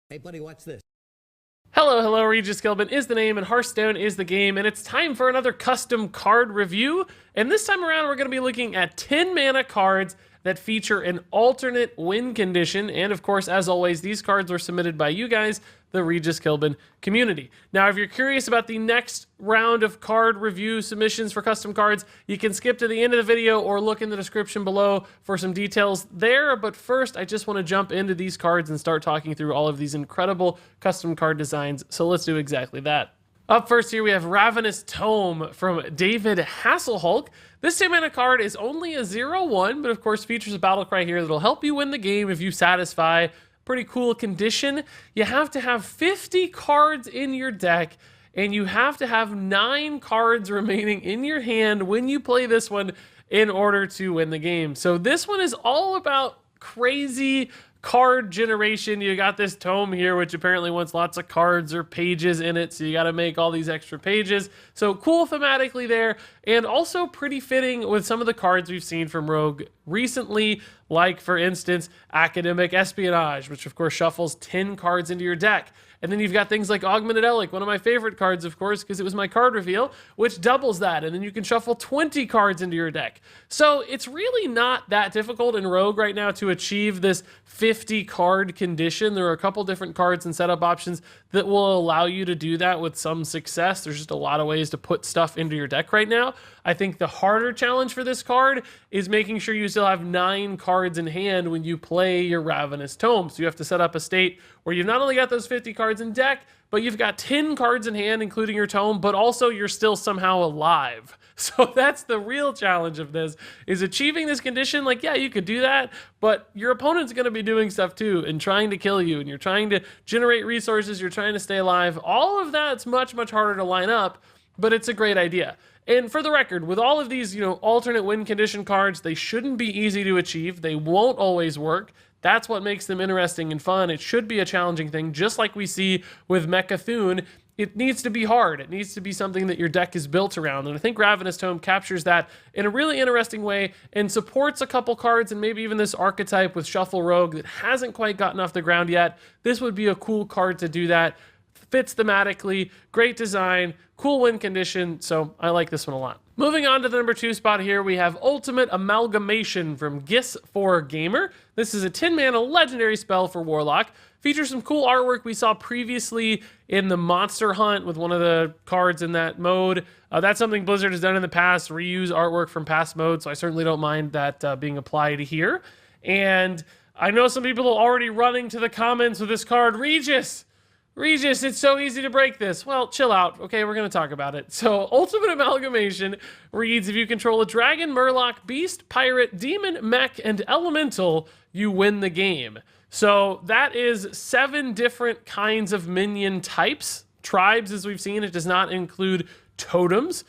Hey, buddy, watch this. Hello, RegisKillbin is the name and Hearthstone is the game, and it's time for another custom card review. And this time around, we're going to be looking at 10 mana cards that feature an alternate win condition. And of course, as always, these cards were submitted by you guys, the RegisKillbin community. Now, if you're curious about the next round of card review submissions for custom cards, you can skip to the end of the video or look in the description below for some details there. But first, I just want to jump into these cards and start talking through all of these incredible custom card designs. So let's do exactly that. Up first here, we have Ravenous Tome from David Hasselhulk. This 10-mana card is only a 0/1, but of course features a battle cry here that'll help you win the game if you satisfy. Pretty cool condition. You have to have 50 cards in your deck, and you have to have 9 cards remaining in your hand when you play this one in order to win the game. So this one is all about crazy card generation. You got this tome here, which apparently wants lots of cards or pages in it, so you got to make all these extra pages. So cool thematically there, and also pretty fitting with some of the cards we've seen from Rogue recently, like, for instance, Academic Espionage, which of course shuffles 10 cards into your deck. And then you've got things like Augmented Elic, one of my favorite cards, of course, because it was my card reveal, which doubles that. And then you can shuffle 20 cards into your deck. So it's really not that difficult in Rogue right now to achieve this 50 card condition. There are a couple different cards and setup options that will allow you to do that with some success. There's just a lot of ways to put stuff into your deck right now. I think the harder challenge for this card is making sure you still have 9 cards in hand when you play your Ravenous Tome. So you have to set up a state where you've not only got those 50 cards in deck, but you've got 10 cards in hand, including your tome, but also you're still somehow alive. So that's the real challenge of this, is achieving this condition. Like, yeah, you could do that, but your opponent's going to be doing stuff too and trying to kill you, and you're trying to generate resources, you're trying to stay alive. All of that's much, much harder to line up, but it's a great idea. And for the record, with all of these, alternate win condition cards, they shouldn't be easy to achieve. They won't always work. That's what makes them interesting and fun. It should be a challenging thing, just like we see with Mechathune. It needs to be hard. It needs to be something that your deck is built around. And I think Ravenous Tome captures that in a really interesting way and supports a couple cards and maybe even this archetype with Shuffle Rogue that hasn't quite gotten off the ground yet. This would be a cool card to do that. Fits thematically, great design, cool win condition, so I like this one a lot. Moving on to the number 2 spot here, we have Ultimate Amalgamation from Gis4Gamer. This is a 10-mana legendary spell for Warlock. Features some cool artwork we saw previously in the Monster Hunt with one of the cards in that mode. That's something Blizzard has done in the past, reuse artwork from past modes, so I certainly don't mind that being applied here. And I know some people are already running to the comments with this card. Regis, it's so easy to break this. Well, chill out. Okay, we're going to talk about it. So, Ultimate Amalgamation reads, if you control a dragon, murloc, beast, pirate, demon, mech, and elemental, you win the game. So, that is 7 different kinds of minion types. Tribes, as we've seen, it does not include totems,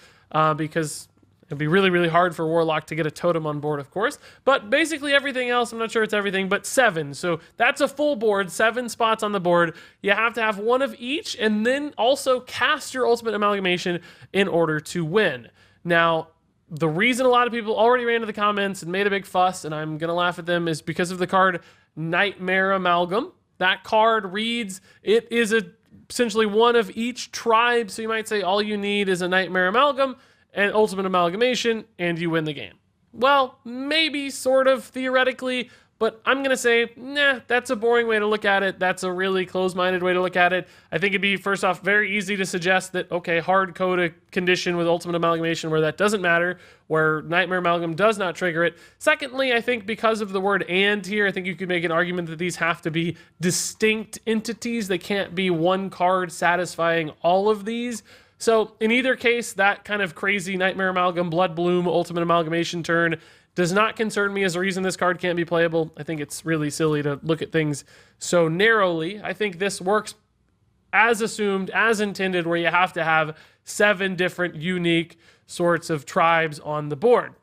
because it'd be really, really hard for Warlock to get a totem on board, of course. But basically everything else, I'm not sure it's everything, but 7. So that's a full board, 7 spots on the board. You have to have 1 of each, and then also cast your Ultimate Amalgamation in order to win. Now, the reason a lot of people already ran to the comments and made a big fuss, and I'm going to laugh at them, is because of the card Nightmare Amalgam. That card reads, it is essentially 1 of each tribe, so you might say all you need is a Nightmare Amalgam and Ultimate Amalgamation, and you win the game. Well, maybe, sort of, theoretically, but I'm going to say, nah, that's a boring way to look at it. That's a really closed-minded way to look at it. I think it'd be, first off, very easy to suggest that, okay, hard code a condition with Ultimate Amalgamation where that doesn't matter, where Nightmare Amalgam does not trigger it. Secondly, I think because of the word and here, I think you could make an argument that these have to be distinct entities. They can't be one card satisfying all of these. So in either case, that kind of crazy Nightmare Amalgam, Blood Bloom, Ultimate Amalgamation turn does not concern me as a reason this card can't be playable. I think it's really silly to look at things so narrowly. I think this works as assumed, as intended, where you have to have 7 different unique sorts of tribes on the board.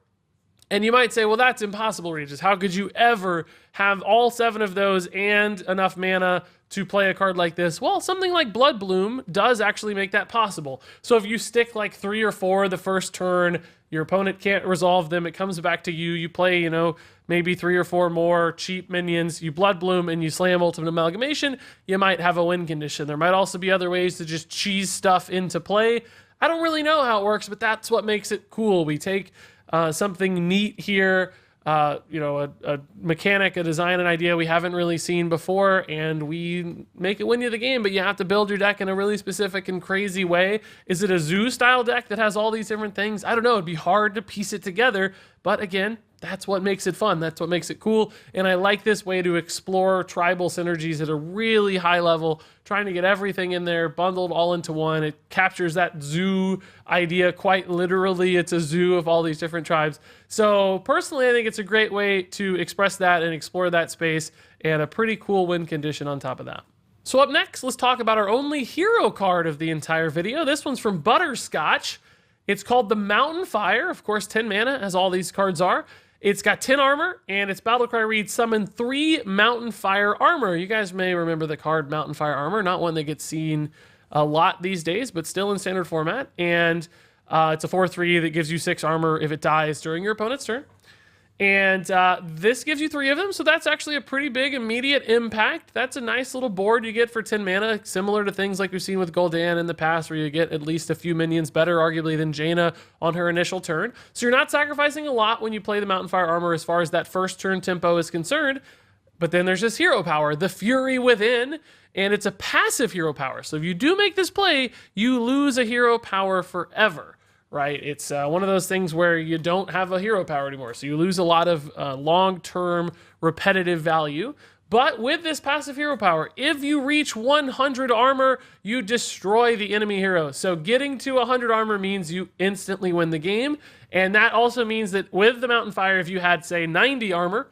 And you might say, well, that's impossible, Regis. How could you ever have all 7 of those and enough mana to play a card like this? Well, something like Blood Bloom does actually make that possible. So if you stick like 3 or 4 the first turn, your opponent can't resolve them, it comes back to you, you play, you know, maybe 3 or 4 more cheap minions, you Blood Bloom and you slam Ultimate Amalgamation, you might have a win condition. There might also be other ways to just cheese stuff into play. I don't really know how it works, but that's what makes it cool. We take something neat here, you know, a mechanic, a design, an idea we haven't really seen before, and we make it win you the game, but you have to build your deck in a really specific and crazy way. Is it a zoo-style deck that has all these different things? I don't know. It'd be hard to piece it together, but again, that's what makes it fun. That's what makes it cool, and I like this way to explore tribal synergies at a really high level, trying to get everything in there, bundled all into one. It captures that zoo idea quite literally. It's a zoo of all these different tribes. So personally, I think it's a great way to express that and explore that space, and a pretty cool win condition on top of that. So up next, let's talk about our only hero card of the entire video. This one's from Butterscotch. It's called the Mountain Fire. Of course, 10 mana, as all these cards are. It's got 10 armor, and its battle cry reads, summon 3 Mountain Fire armor. You guys may remember the card Mountain Fire armor, not one that gets seen a lot these days, but still in standard format. And it's a 4/3 that gives you 6 armor if it dies during your opponent's turn. And this gives you 3 of them, so that's actually a pretty big immediate impact. That's a nice little board you get for 10 mana, similar to things like we've seen with Gul'dan in the past, where you get at least a few minions better, arguably, than Jaina on her initial turn. So you're not sacrificing a lot when you play the Mountain Fire armor as far as that first turn tempo is concerned. But then there's this hero power, the Fury Within, and it's a passive hero power. So if you do make this play, you lose a hero power forever. Right? It's one of those things where you don't have a hero power anymore. So you lose a lot of long-term repetitive value. But with this passive hero power, if you reach 100 armor, you destroy the enemy hero. So getting to 100 armor means you instantly win the game. And that also means that with the Mountain Fire, if you had, say, 90 armor,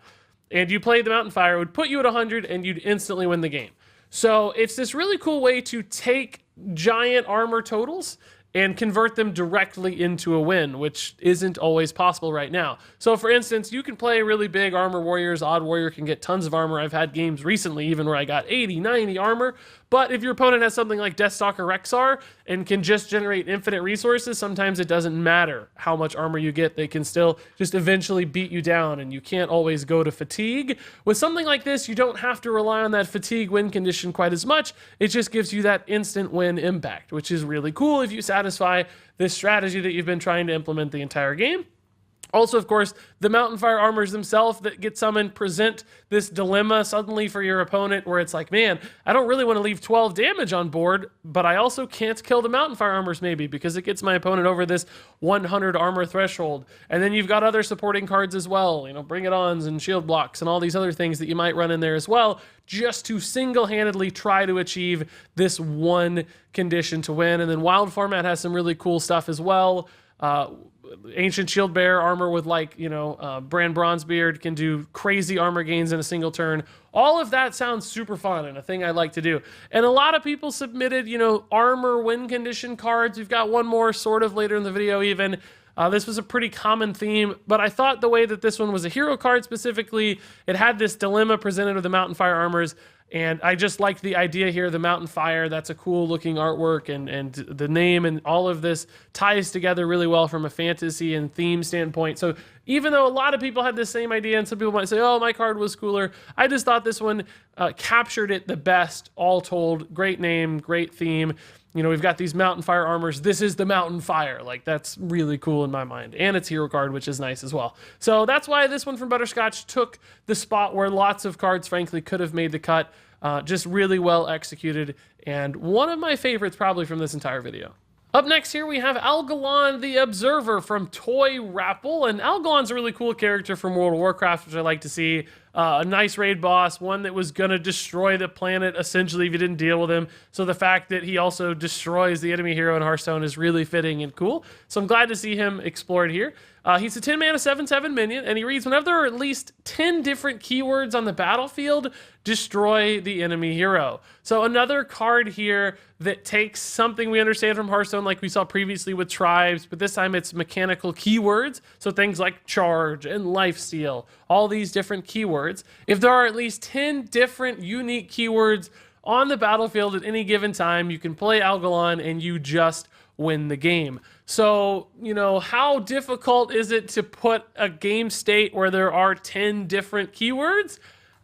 and you played the Mountain Fire, it would put you at 100 and you'd instantly win the game. So it's this really cool way to take giant armor totals and convert them directly into a win, which isn't always possible right now. So for instance, you can play really big armor warriors. Odd warrior can get tons of armor. I've had games recently even where I got 80, 90 armor. But if your opponent has something like Deathstalker Rexar and can just generate infinite resources, sometimes it doesn't matter how much armor you get. They can still just eventually beat you down, and you can't always go to fatigue. With something like this, you don't have to rely on that fatigue win condition quite as much. It just gives you that instant win impact, which is really cool if you satisfy this strategy that you've been trying to implement the entire game. Also, of course, the Mountain Fire armors themselves that get summoned present this dilemma suddenly for your opponent where it's like, man, I don't really want to leave 12 damage on board, but I also can't kill the Mountain Fire armors maybe because it gets my opponent over this 100 armor threshold. And then you've got other supporting cards as well, you know, Bring It Ons and Shield Blocks and all these other things that you might run in there as well, just to single-handedly try to achieve this one condition to win. And then Wild Format has some really cool stuff as well. Ancient Shield Bearer armor with, like, you know, Brand Bronzebeard can do crazy armor gains in a single turn. All of that sounds super fun and a thing I like to do. And a lot of people submitted, you know, armor win condition cards. We've got one more sort of later in the video even. This was a pretty common theme, but I thought the way that this one was a hero card specifically, it had this dilemma presented with the Mountain Fire armors, and I just liked the idea here, the Mountain Fire. That's a cool looking artwork, and the name and all of this ties together really well from a fantasy and theme standpoint. So even though a lot of people had the same idea, and some people might say, oh, my card was cooler, I just thought this one captured it the best, all told. Great name, great theme. You know, we've got these Mountain Fire armors. This is the Mountain Fire. Like, that's really cool in my mind. And it's hero card, which is nice as well. So that's why this one from Butterscotch took the spot where lots of cards, frankly, could have made the cut. Just really well executed. And one of my favorites probably from this entire video. Up next here we have Algalon The Observer from Toy Rapple, and Algalon's a really cool character from World of Warcraft, which I like to see. A nice raid boss, one that was gonna destroy the planet essentially if you didn't deal with him. So the fact that he also destroys the enemy hero in Hearthstone is really fitting and cool. So I'm glad to see him explored here. He's a 10 mana 7/7 minion, and he reads, whenever there are at least 10 different keywords on the battlefield, destroy the enemy hero. So another card here that takes something we understand from Hearthstone, like we saw previously with tribes, but this time it's mechanical keywords. So things like charge and lifesteal, all these different keywords. If there are at least 10 different unique keywords on the battlefield at any given time, you can play Algalon and you just win the game. So, you know, how difficult is it to put a game state where there are 10 different keywords?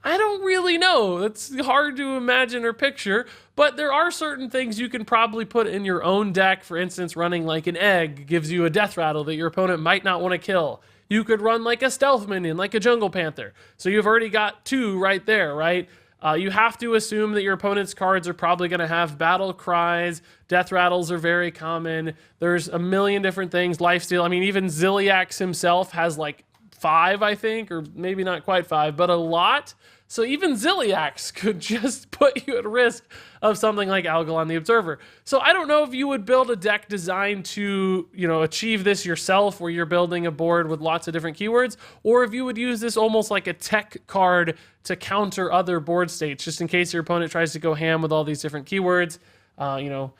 I don't really know. It's hard to imagine or picture, but there are certain things you can probably put in your own deck. For instance, running like an egg gives you a death rattle that your opponent might not want to kill. You could run like a stealth minion, like a jungle panther. So you've already got 2 right there, right? You have to assume that your opponent's cards are probably going to have battle cries. Death rattles are very common. There's a million different things. Lifesteal. I mean, even Ziliax himself has like 5, I think, or maybe not quite 5, but a lot. So even Ziliax could just put you at risk of something like Algalon The Observer. So I don't know if you would build a deck designed to, you know, achieve this yourself, where you're building a board with lots of different keywords, or if you would use this almost like a tech card to counter other board states, just in case your opponent tries to go ham with all these different keywords. You know,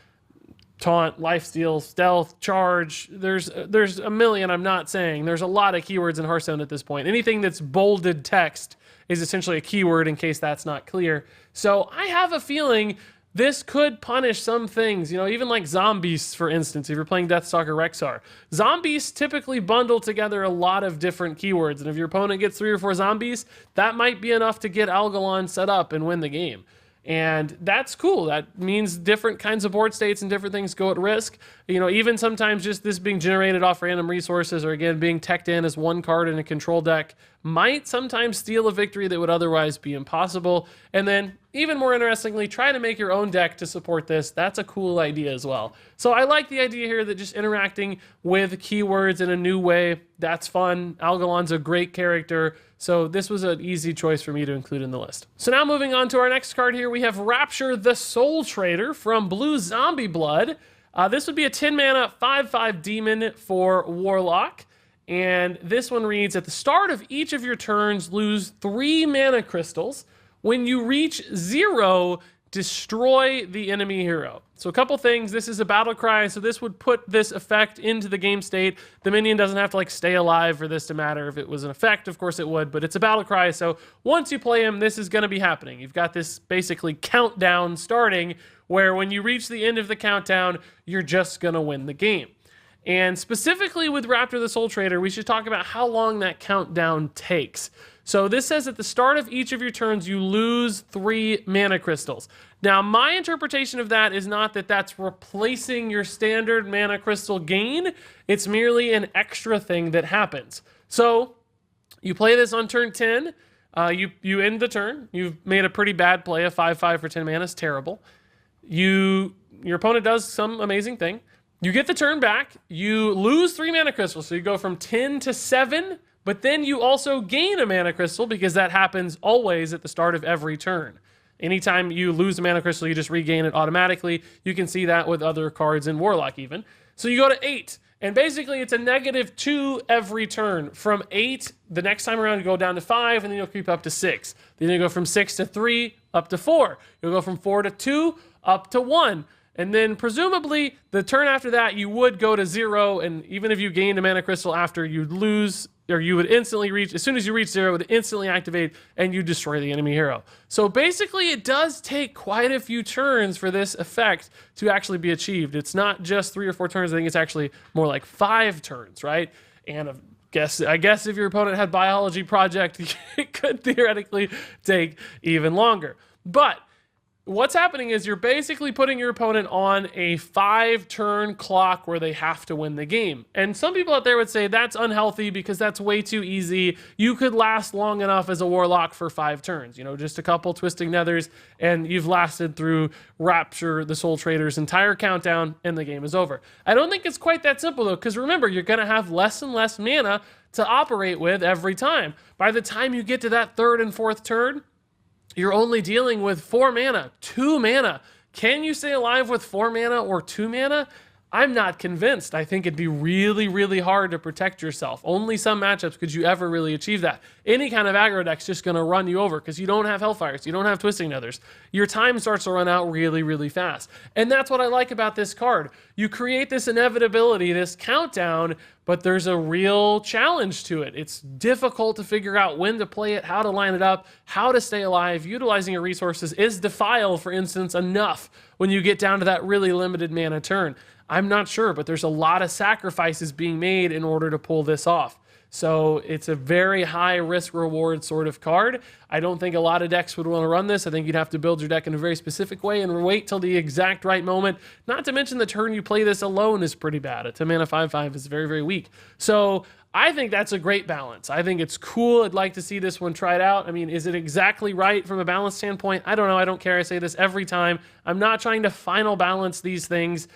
taunt, lifesteal, stealth, charge. There's a million. I'm not saying there's a lot of keywords in Hearthstone at this point. Anything that's bolded text is essentially a keyword, in case that's not clear. So I have a feeling this could punish some things, you know, even like Zombies, for instance, if you're playing Deathstalker Rexar. Zombies typically bundle together a lot of different keywords, and if your opponent gets 3 or 4 zombies, that might be enough to get Algalon set up and win the game. And that's cool. That means different kinds of board states and different things go at risk. You know, even sometimes just this being generated off random resources, or again, being teched in as one card in a control deck, might sometimes steal a victory that would otherwise be impossible. And then, even more interestingly, try to make your own deck to support this. That's a cool idea as well. So I like the idea here that just interacting with keywords in a new way, that's fun. Algalon's a great character. So this was an easy choice for me to include in the list. So now moving on to our next card here, we have Rapture the Soul Trader from Blue Zombie Blood. This would be a 10 mana 5/5 demon for Warlock. And this one reads, at the start of each of your turns, lose 3 mana crystals. When you reach 0, destroy the enemy hero. So a couple things. This is a battle cry, so this would put this effect into the game state. The minion doesn't have to like stay alive for this to matter. If it was an effect, of course it would, but it's a battle cry, so once you play him, this is going to be happening. You've got this basically countdown starting, where when you reach the end of the countdown, you're just going to win the game. And specifically with Rapture the Soul Trader, we should talk about how long that countdown takes. So this says at the start of each of your turns, you lose 3 mana crystals. Now, my interpretation of that is not that that's replacing your standard mana crystal gain. It's merely an extra thing that happens. So you play this on turn 10. You end the turn. You've made a pretty bad play. A 5/5 for 10 mana is terrible. Your opponent does some amazing thing. You get the turn back. You lose 3 mana crystals. So you go from 10 to 7. But then you also gain a mana crystal, because that happens always at the start of every turn. Anytime you lose a mana crystal, you just regain it automatically. You can see that with other cards in Warlock even. So you go to 8, and basically it's a -2 every turn. From 8, the next time around you go down to 5, and then you'll creep up to 6. Then you go from 6 to 3, up to 4. You'll go from 4 to 2, up to 1. And then presumably the turn after that, you would go to 0, and even if you gained a mana crystal after, you'd lose, or you would instantly reach, as soon as you reach 0, it would instantly activate and you destroy the enemy hero. So basically it does take quite a few turns for this effect to actually be achieved. It's not just 3 or 4 turns, I think it's actually more like 5 turns, right? And I guess if your opponent had Biology Project, it could theoretically take even longer. But what's happening is you're basically putting your opponent on a 5-turn clock where they have to win the game. And some people out there would say that's unhealthy because that's way too easy. You could last long enough as a Warlock for 5 turns. You know, just a couple Twisting Nethers, and you've lasted through Rapture the Soul Trader's entire countdown, and the game is over. I don't think it's quite that simple, though, because remember, you're going to have less and less mana to operate with every time. By the time you get to that 3rd and 4th turn, you're only dealing with 4 mana, 2 mana. Can you stay alive with 4 mana or 2 mana? I'm not convinced. I think it'd be really, really hard to protect yourself. Only some matchups could you ever really achieve that. Any kind of aggro deck's just going to run you over because you don't have Hellfires, you don't have Twisting Nethers. Your time starts to run out really, really fast. And that's what I like about this card. You create this inevitability, this countdown, but there's a real challenge to it. It's difficult to figure out when to play it, how to line it up, how to stay alive. Utilizing your resources. Is Defile, for instance, enough when you get down to that really limited mana turn? I'm not sure, but there's a lot of sacrifices being made in order to pull this off. So it's a very high risk reward sort of card. I don't think a lot of decks would want to run this. I think you'd have to build your deck in a very specific way and wait till the exact right moment. Not to mention the turn you play this alone is pretty bad. A 10 mana 5/5 is very, very weak. So I think that's a great balance. I think it's cool. I'd like to see this one tried out. I mean, is it exactly right from a balance standpoint? I don't know. I don't care. I say this every time. I'm not trying to final balance these things.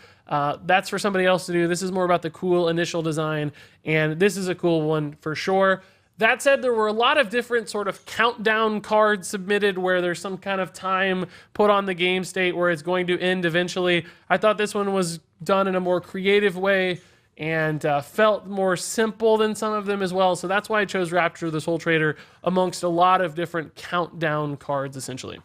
That's for somebody else to do. This is more about the cool initial design, and this is a cool one for sure. That said, there were a lot of different sort of countdown cards submitted where there's some kind of time put on the game state where it's going to end eventually. I thought this one was done in a more creative way and felt more simple than some of them as well. So that's why I chose Rapture, the Soul Trader, amongst a lot of different countdown cards, essentially.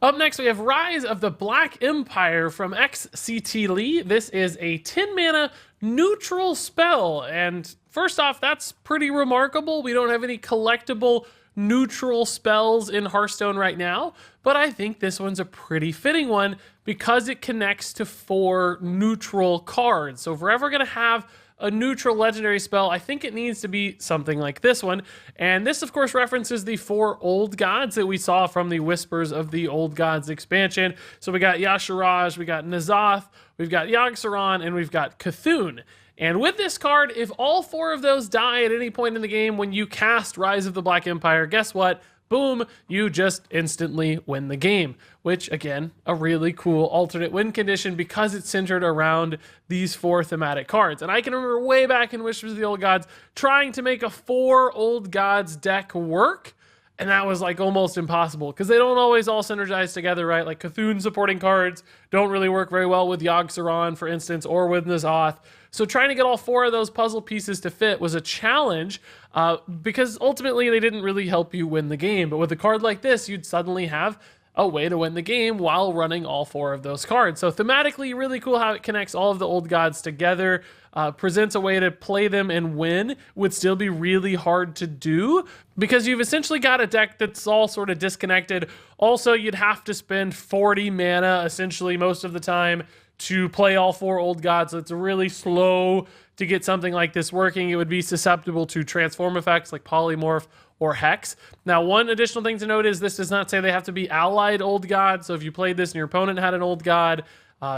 Up next, we have Rise of the Black Empire from XCT Lee. This is a 10 mana neutral spell. And first off, that's pretty remarkable. We don't have any collectible neutral spells in Hearthstone right now, but I think this one's a pretty fitting one because it connects to 4 neutral cards. So if we're ever going to have a neutral legendary spell, I think it needs to be something like this one. And this, of course, references the 4 old gods that we saw from the Whispers of the Old Gods expansion. So we got Yashiraj, we got N'Zoth, we've got Yogg-Saron, and we've got Cthulhu. And with this card, if all 4 of those die at any point in the game when you cast Rise of the Black Empire, guess what? Boom, you just instantly win the game, which, again, a really cool alternate win condition because it's centered around these 4 thematic cards. And I can remember way back in Whispers of the Old Gods trying to make a 4 Old Gods deck work, and that was like almost impossible because they don't always all synergize together, right? Like Cthulhu supporting cards don't really work very well with Yogg-Saron, for instance, or with N'Zoth. So trying to get all 4 of those puzzle pieces to fit was a challenge because ultimately they didn't really help you win the game. But with a card like this, you'd suddenly have a way to win the game while running all 4 of those cards. So thematically, really cool how it connects all of the old gods together, presents a way to play them and win, would still be really hard to do because you've essentially got a deck that's all sort of disconnected. Also, you'd have to spend 40 mana essentially most of the time to play all 4 old gods. So it's really slow to get something like this working. It would be susceptible to transform effects like polymorph or hex. Now, one additional thing to note is this does not say they have to be allied old gods. So if you played this and your opponent had an old god,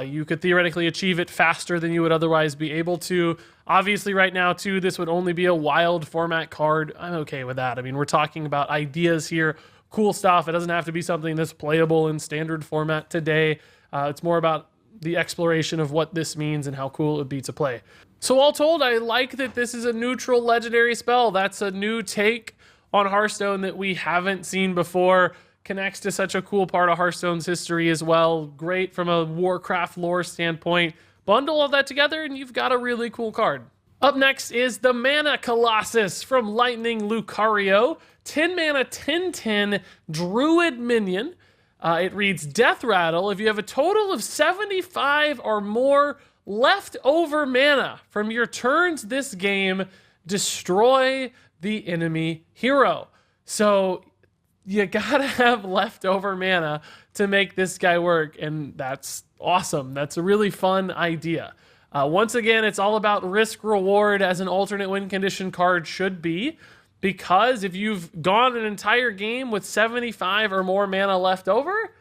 you could theoretically achieve it faster than you would otherwise be able to. Obviously, right now, too, this would only be a wild format card. I'm okay with that. I mean, we're talking about ideas here, cool stuff. It doesn't have to be something that's playable in standard format today. It's more about the exploration of what this means and how cool it would be to play. So all told, I like that this is a neutral legendary spell. That's a new take on Hearthstone that we haven't seen before. Connects to such a cool part of Hearthstone's history as well. Great from a Warcraft lore standpoint. Bundle all that together and you've got a really cool card. Up next is the Mana Colossus from Lightning Lucario. 10 mana, 10/10 Druid minion. It reads Death Rattle. If you have a total of 75 or more leftover mana from your turns this game, destroy the enemy hero. So you gotta have leftover mana to make this guy work, and that's awesome. That's a really fun idea. Once again, it's all about risk reward as an alternate win condition card should be. Because if you've gone an entire game with 75 or more mana left over,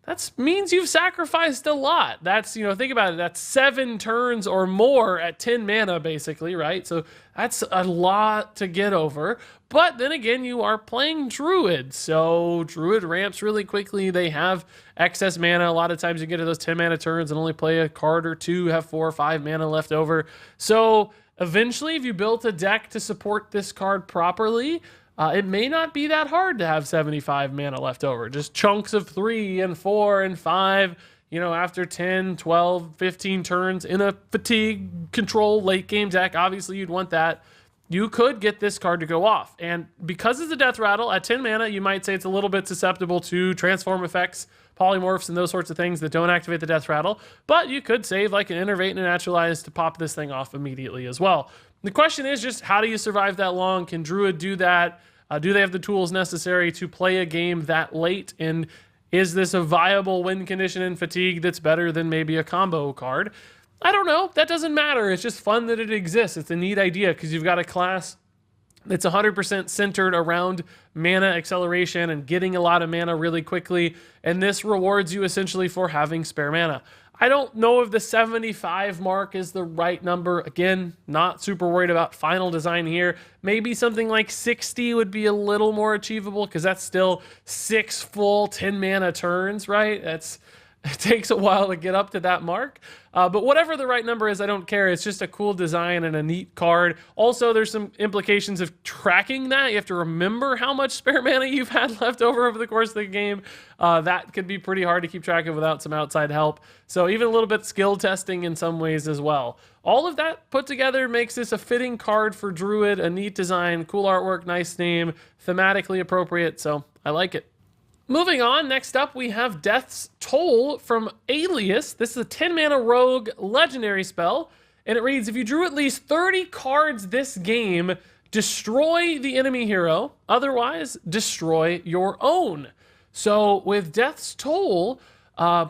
that means you've sacrificed a lot. That's, think about it. That's 7 turns or more at 10 mana, basically, right? So that's a lot to get over. But then again, you are playing Druid. So Druid ramps really quickly. They have excess mana. A lot of times you get to those 10 mana turns and only play a card or 2, have 4 or 5 mana left over. So eventually, if you built a deck to support this card properly, it may not be that hard to have 75 mana left over. Just chunks of 3 and 4 and 5. after 10, 12, 15 turns in a fatigue control late game deck, obviously you'd want that. You could get this card to go off. And because it's a Death Rattle, at 10 mana, you might say it's a little bit susceptible to transform effects, polymorphs, and those sorts of things that don't activate the Death Rattle. But you could save like an Innervate and a Naturalize to pop this thing off immediately as well. The question is just, how do you survive that long? Can Druid do that? Do they have the tools necessary to play a game that late? And is this a viable win condition in Fatigue that's better than maybe a combo card? I don't know. That doesn't matter. It's just fun that it exists. It's a neat idea because you've got a class that's 100% centered around mana acceleration and getting a lot of mana really quickly, and this rewards you essentially for having spare mana. I don't know if the 75 mark is the right number. Again, not super worried about final design here. Maybe something like 60 would be a little more achievable because that's still 6 full 10 mana turns, right? It takes a while to get up to that mark. But whatever the right number is, I don't care. It's just a cool design and a neat card. Also, there's some implications of tracking that. You have to remember how much spare mana you've had left over the course of the game. That could be pretty hard to keep track of without some outside help. So even a little bit skill testing in some ways as well. All of that put together makes this a fitting card for Druid, a neat design, cool artwork, nice name, thematically appropriate. So I like it. Moving on, next up we have Death's Toll from Alias. This is a 10-mana rogue legendary spell, and it reads, if you drew at least 30 cards this game, destroy the enemy hero, otherwise destroy your own. So with Death's Toll,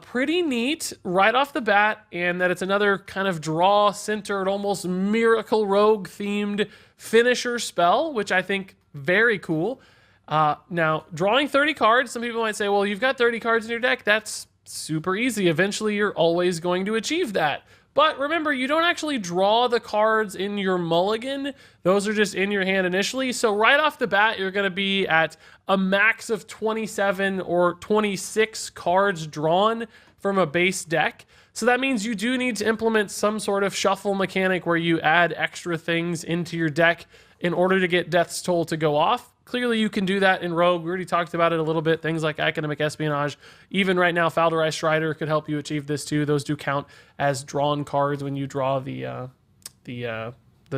pretty neat right off the bat, and that it's another kind of draw-centered, almost Miracle Rogue-themed finisher spell, which I think very cool. Now, drawing 30 cards, some people might say, well, you've got 30 cards in your deck. That's super easy. Eventually, you're always going to achieve that. But remember, you don't actually draw the cards in your mulligan. Those are just in your hand initially. So right off the bat, you're going to be at a max of 27 or 26 cards drawn from a base deck. So that means you do need to implement some sort of shuffle mechanic where you add extra things into your deck in order to get Death's Toll to go off. Clearly, you can do that in Rogue. We already talked about it a little bit. Things like Academic Espionage. Even right now, Falderai Strider could help you achieve this too. Those do count as drawn cards when you draw the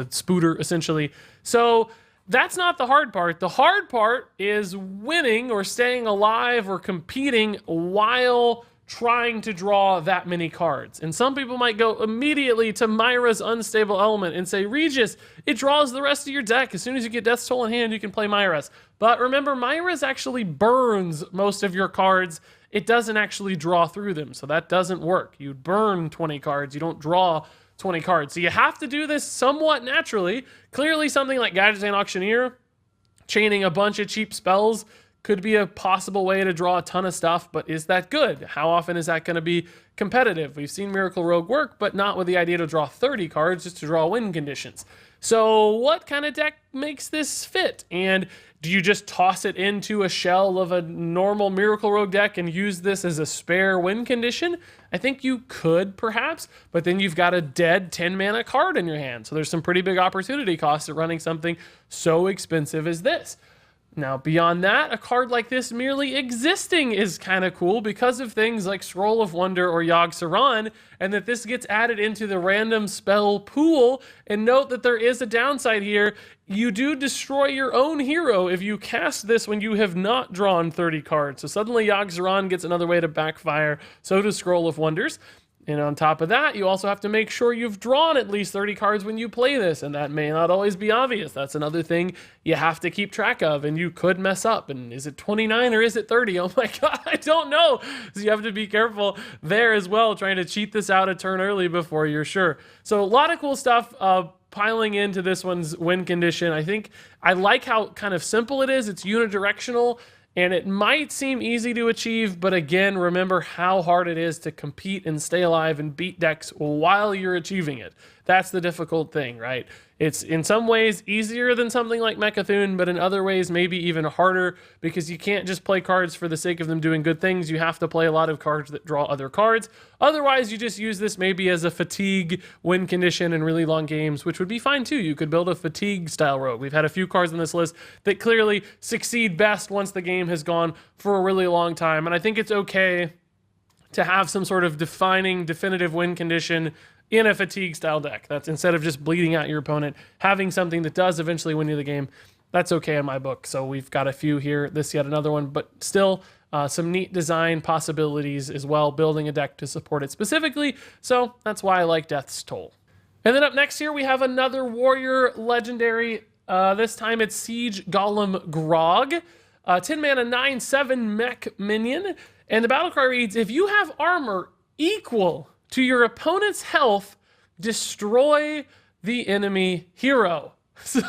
spooter, essentially. So that's not the hard part. The hard part is winning or staying alive or competing while trying to draw that many cards. And some people might go immediately to Myra's Unstable Element and say, Regis, it draws the rest of your deck. As soon as you get Death's Toll in hand, you can play Myra's. But remember, Myra's actually burns most of your cards. It doesn't actually draw through them, so that doesn't work. You burn 20 cards, you don't draw 20 cards. So you have to do this somewhat naturally. Clearly something like Gadgetzan Auctioneer, chaining a bunch of cheap spells, could be a possible way to draw a ton of stuff, but is that good? How often is that going to be competitive? We've seen Miracle Rogue work, but not with the idea to draw 30 cards, just to draw win conditions. So what kind of deck makes this fit? And do you just toss it into a shell of a normal Miracle Rogue deck and use this as a spare win condition? I think you could, perhaps, but then you've got a dead 10-mana card in your hand. So there's some pretty big opportunity costs at running something so expensive as this. Now, beyond that, a card like this merely existing is kind of cool because of things like Scroll of Wonder or Yogg-Saron, and that this gets added into the random spell pool. And note that there is a downside here. You do destroy your own hero if you cast this when you have not drawn 30 cards. So suddenly Yogg-Saron gets another way to backfire. So does Scroll of Wonders. And on top of that, you also have to make sure you've drawn at least 30 cards when you play this, and that may not always be obvious. That's another thing you have to keep track of, and you could mess up. And is it 29 or is it 30? Oh my god, I don't know. So you have to be careful there as well, trying to cheat this out a turn early before you're sure. So a lot of cool stuff piling into this one's win condition. I think I like how kind of simple it is. It's unidirectional. And it might seem easy to achieve, but again, remember how hard it is to compete and stay alive and beat decks while you're achieving it. That's the difficult thing, right? It's in some ways easier than something like Mecha'thun, but in other ways maybe even harder because you can't just play cards for the sake of them doing good things. You have to play a lot of cards that draw other cards. Otherwise, you just use this maybe as a fatigue win condition in really long games, which would be fine too. You could build a fatigue style rogue. We've had a few cards on this list that clearly succeed best once the game has gone for a really long time, and I think it's okay to have some sort of defining, definitive win condition in a fatigue style deck. That's instead of just bleeding out your opponent, having something that does eventually win you the game. That's okay in my book. So we've got a few here, this yet another one, but still some neat design possibilities as well, building a deck to support it specifically. So that's why I like Death's Toll. And then up next here, we have another warrior legendary. This time it's Siege Golem Grog. 10 mana, 9/7 mech minion. And the battle cry reads, if you have armor equal to your opponent's health, destroy the enemy hero. So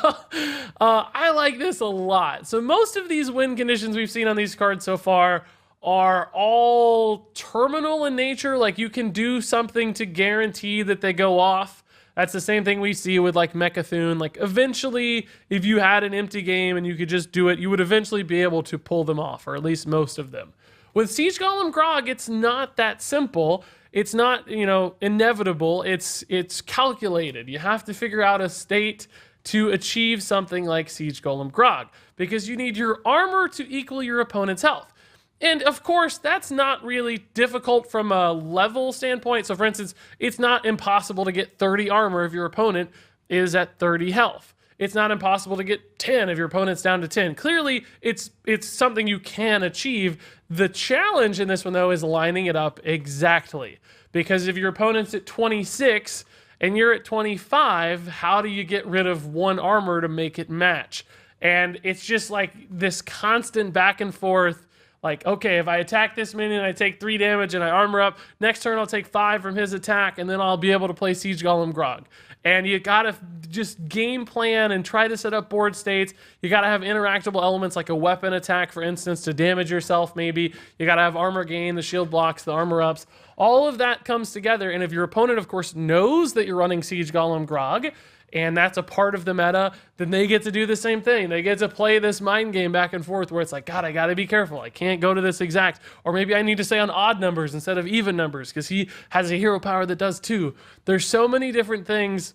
I like this a lot. So most of these win conditions we've seen on these cards so far are all terminal in nature. Like you can do something to guarantee that they go off. That's the same thing we see with like Mechathune. Like eventually, if you had an empty game and you could just do it, you would eventually be able to pull them off, or at least most of them. With Siege Golem Grog, it's not that simple. It's not, you know, inevitable. It's calculated. You have to figure out a state to achieve something like Siege Golem Grog, because you need your armor to equal your opponent's health. And of course, that's not really difficult from a level standpoint. So for instance, it's not impossible to get 30 armor if your opponent is at 30 health. It's not impossible to get 10 if your opponent's down to 10. Clearly, it's something you can achieve. The challenge in this one, though, is lining it up exactly. Because if your opponent's at 26 and you're at 25, how do you get rid of one armor to make it match? And it's just like this constant back and forth. Like, okay, if I attack this minion, I take 3 damage and I armor up. Next turn, I'll take 5 from his attack, and then I'll be able to play Siege Golem Grog. And you gotta just game plan and try to set up board states. You gotta have interactable elements like a weapon attack, for instance, to damage yourself maybe. You gotta have armor gain, the shield blocks, the armor ups. All of that comes together, and if your opponent, of course, knows that you're running Siege Golem Grog, and that's a part of the meta, then they get to do the same thing. They get to play this mind game back and forth where it's like, God, I gotta be careful. I can't go to this exact, or maybe I need to stay on odd numbers instead of even numbers because he has a hero power that does 2. There's so many different things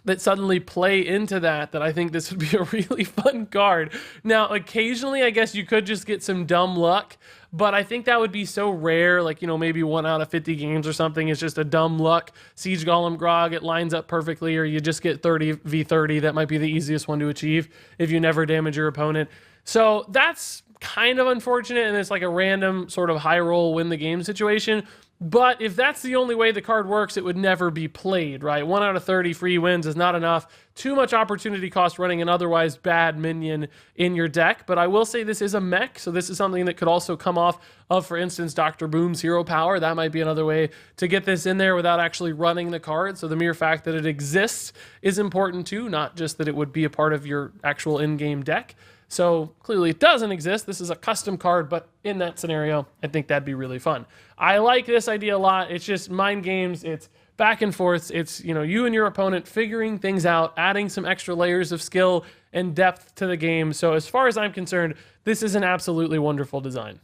that suddenly play into that I think this would be a really fun card. Now, occasionally, I guess you could just get some dumb luck, but I think that would be so rare, like, you know, maybe 1 out of 50 games or something is just a dumb luck. Siege Golem Grog, it lines up perfectly, or you just get 30v30. That might be the easiest one to achieve if you never damage your opponent. So that's kind of unfortunate, and it's like a random sort of high roll win the game situation. But if that's the only way the card works, it would never be played, right? 1 out of 30 free wins is not enough. Too much opportunity cost running an otherwise bad minion in your deck. But I will say this is a mech, so this is something that could also come off of, for instance, Dr. Boom's hero power. That might be another way to get this in there without actually running the card. So the mere fact that it exists is important too, not just that it would be a part of your actual in-game deck. So clearly it doesn't exist. This is a custom card, but in that scenario, I think that'd be really fun. I like this idea a lot. It's just mind games. It's back and forth. It's, you know, you and your opponent figuring things out, adding some extra layers of skill and depth to the game. So as far as I'm concerned, this is an absolutely wonderful design.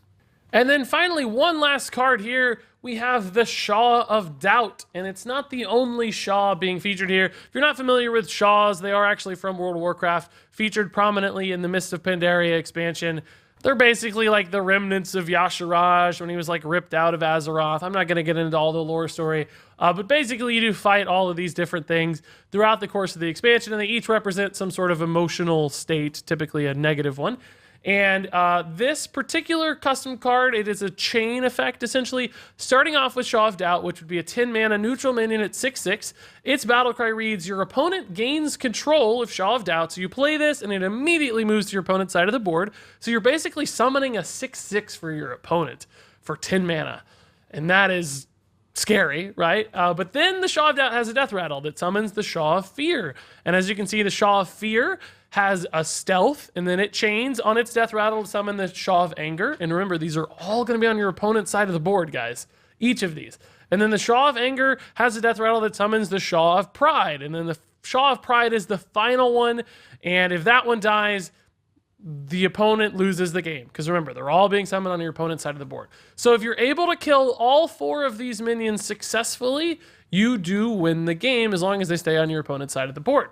And then finally, one last card here. We have the Shah of Doubt, and it's not the only Shah being featured here. If you're not familiar with Shahs, they are actually from World of Warcraft, featured prominently in the Mist of Pandaria expansion. They're basically like the remnants of Yasharaj when he was like ripped out of Azeroth. I'm not going to get into all the lore story, but basically you do fight all of these different things throughout the course of the expansion, and they each represent some sort of emotional state, typically a negative one. And this particular custom card, it is a chain effect, essentially, starting off with Shah of Doubt, which would be a 10-mana neutral minion at 6/6. Its battlecry reads, your opponent gains control of Shah of Doubt, so you play this, and it immediately moves to your opponent's side of the board. So you're basically summoning a 6/6 for your opponent for 10 mana. And that is scary, right? But then the Shah of Doubt has a death rattle that summons the Shah of Fear. And as you can see, the Shah of Fear has a stealth, and then it chains on its death rattle to summon the Shah of Anger. And remember, these are all going to be on your opponent's side of the board, guys. Each of these. And then the Shah of Anger has a death rattle that summons the Shah of Pride. And then the Shah of Pride is the final one. And if that one dies, the opponent loses the game. Because remember, they're all being summoned on your opponent's side of the board. So if you're able to kill all 4 of these minions successfully, you do win the game as long as they stay on your opponent's side of the board.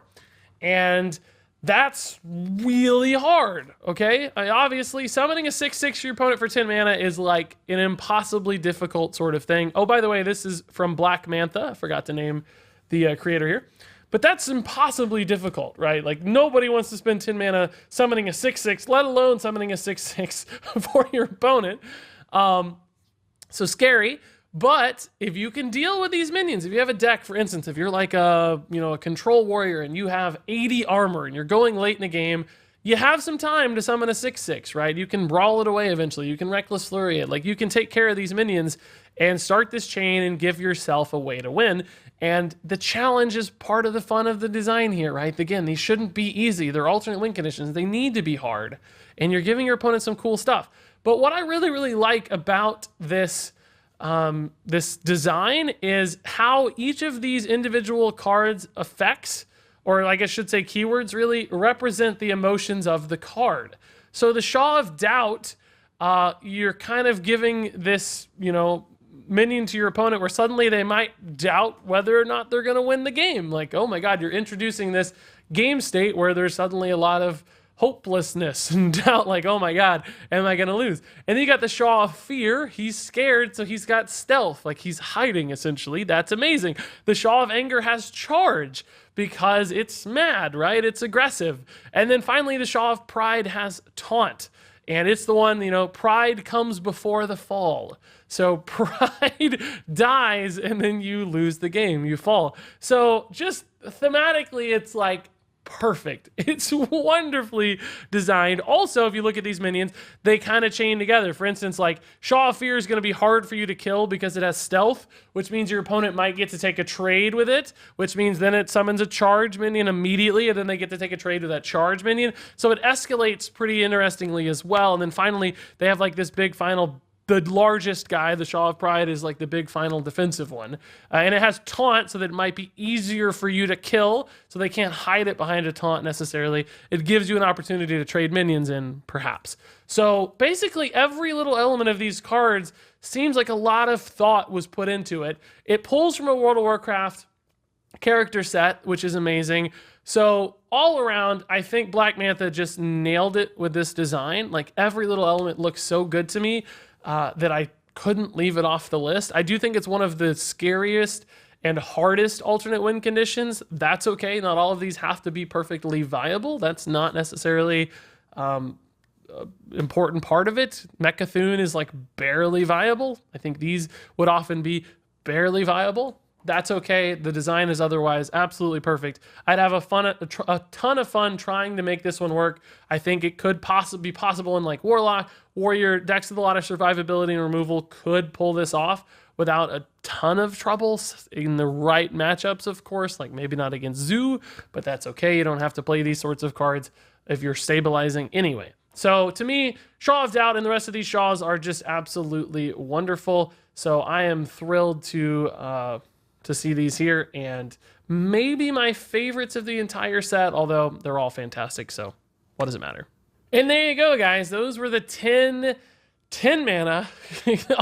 And That's really hard, okay? Obviously, summoning a 6/6 to your opponent for 10 mana is like an impossibly difficult sort of thing. Oh, by the way, this is from Black Mantha. I forgot to name the creator here. But that's impossibly difficult, right? Like, nobody wants to spend 10 mana summoning a 6/6, let alone summoning a 6/6 for your opponent. So scary. But if you can deal with these minions, if you have a deck, for instance, if you're like a control warrior and you have 80 armor and you're going late in the game, you have some time to summon a 6/6, right? You can brawl it away eventually. You can Reckless Flurry it. Like, you can take care of these minions and start this chain and give yourself a way to win. And the challenge is part of the fun of the design here, right? Again, these shouldn't be easy. They're alternate win conditions. They need to be hard. And you're giving your opponent some cool stuff. But what I really, really like about this this design is how each of these individual cards' effects, or like I should say keywords, really represent the emotions of the card. So the Shah of Doubt, you're kind of giving this, minion to your opponent where suddenly they might doubt whether or not they're going to win the game. Like, oh my God, you're introducing this game state where there's suddenly a lot of hopelessness and doubt, like, oh my God, am I gonna lose? And then you got the Shah of Fear. He's scared, so he's got stealth, like he's hiding essentially. That's amazing. The Shah of Anger has charge because it's mad, right? It's aggressive. And then finally the Shah of Pride has taunt. And it's the one, pride comes before the fall. So pride dies and then you lose the game, you fall. So just thematically, it's like perfect. It's wonderfully designed. Also, if you look at these minions, they kind of chain together. For instance, like Shah of Fear is going to be hard for you to kill because it has stealth, which means your opponent might get to take a trade with it, which means then it summons a charge minion immediately, and then they get to take a trade with that charge minion. So it escalates pretty interestingly as well. And then finally, they have like this big final, the largest guy, the Shah of Pride, is like the big final defensive one. And it has taunt, so that it might be easier for you to kill, so they can't hide it behind a taunt necessarily. It gives you an opportunity to trade minions in, perhaps. So basically, every little element of these cards seems like a lot of thought was put into it. It pulls from a World of Warcraft character set, which is amazing. So all around, I think Black Mantha just nailed it with this design. Like, every little element looks so good to me that I couldn't leave it off the list. I do think it's one of the scariest and hardest alternate win conditions. That's okay. Not all of these have to be perfectly viable. That's not necessarily important part of it. Mechathune is like barely viable. I think these would often be barely viable. That's okay. The design is otherwise absolutely perfect. I'd have a ton of fun trying to make this one work. I think it could possibly be possible in like Warlock, Warrior, decks with a lot of survivability and removal could pull this off without a ton of troubles in the right matchups, of course. Like, maybe not against Zoo, but that's okay. You don't have to play these sorts of cards if you're stabilizing anyway. So to me, Shah of Doubt and the rest of these Shahs are just absolutely wonderful. So I am thrilled to see these here, and maybe my favorites of the entire set, although they're all fantastic, so what does it matter? And there you go, guys. Those were the 10 mana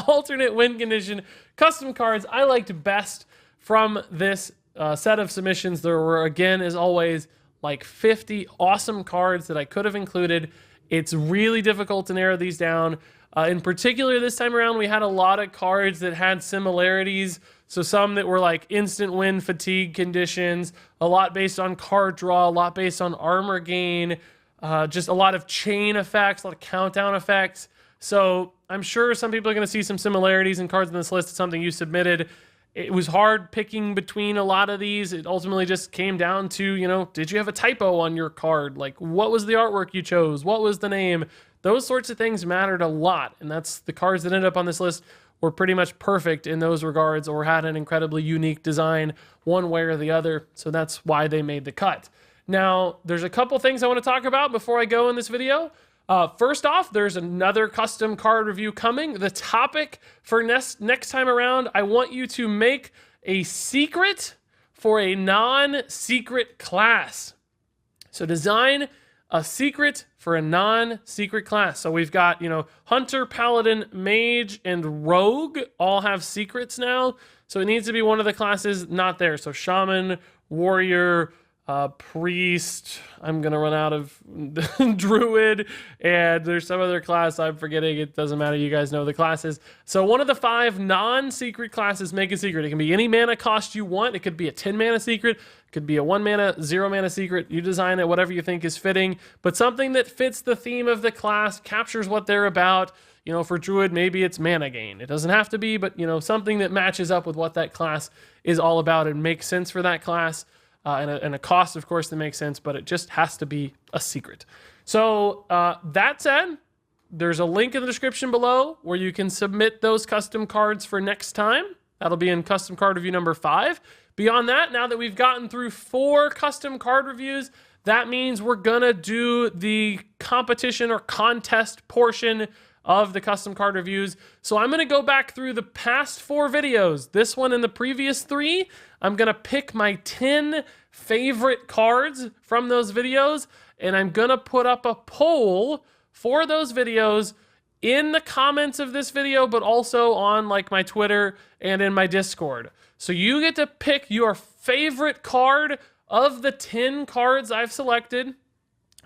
alternate win condition custom cards I liked best from this set of submissions. There were, again, as always, like 50 awesome cards that I could have included. It's really difficult to narrow these down. In particular, this time around, we had a lot of cards that had similarities. So some that were like instant win fatigue conditions, a lot based on card draw, a lot based on armor gain, just a lot of chain effects, a lot of countdown effects. So I'm sure some people are going to see some similarities in cards in this list. It's something you submitted. It was hard picking between a lot of these. It ultimately just came down to, did you have a typo on your card? Like, what was the artwork you chose? What was the name? Those sorts of things mattered a lot. And that's the cards that ended up on this list were pretty much perfect in those regards, or had an incredibly unique design one way or the other. So that's why they made the cut. Now, there's a couple things I want to talk about before I go in this video. First off, there's another custom card review coming. The topic for next time around, I want you to make a secret for a non-secret class. So design a secret for a non-secret class. So we've got, Hunter, Paladin, Mage, and Rogue all have secrets now. So it needs to be one of the classes not there. So Shaman, Warrior, Priest, I'm gonna run out of Druid, and there's some other class I'm forgetting. It doesn't matter, you guys know the classes. So one of the 5 non-secret classes make a secret. It can be any mana cost you want. It could be a 10 mana secret, it could be a 1 mana, 0 mana secret. You design it, whatever you think is fitting, but something that fits the theme of the class, captures what they're about. You know, for Druid, maybe it's mana gain. It doesn't have to be, but you know, something that matches up with what that class is all about and makes sense for that class. And a cost, of course, that makes sense, but it just has to be a secret. So that said, there's a link in the description below where you can submit those custom cards for next time. That'll be in custom card review number 5. Beyond that, now that we've gotten through 4 custom card reviews, that means we're gonna do the competition or contest portion of the custom card reviews. So I'm gonna go back through the past 4 videos, this one and the previous 3. I'm gonna pick my 10 favorite cards from those videos, and I'm gonna put up a poll for those videos in the comments of this video, but also on like my Twitter and in my Discord. So you get to pick your favorite card of the 10 cards I've selected.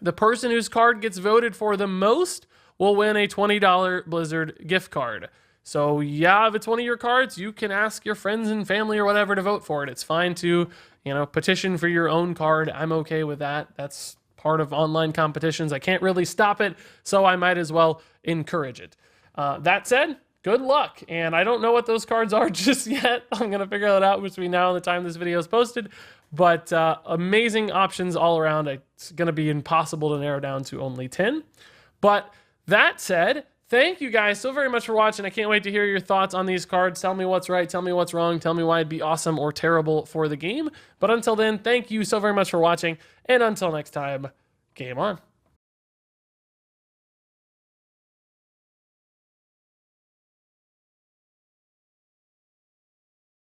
The person whose card gets voted for the most will win a $20 Blizzard gift card. So yeah, if it's one of your cards, you can ask your friends and family or whatever to vote for it. It's fine to, you know, petition for your own card. I'm okay with that. That's part of online competitions. I can't really stop it, so I might as well encourage it. That said, good luck. And I don't know what those cards are just yet. I'm going to figure that out between now and the time this video is posted. But amazing options all around. It's going to be impossible to narrow down to only 10. But that said, thank you guys so very much for watching. I can't wait to hear your thoughts on these cards. Tell me what's right, tell me what's wrong, tell me why it'd be awesome or terrible for the game. But until then, thank you so very much for watching, and until next time, game on.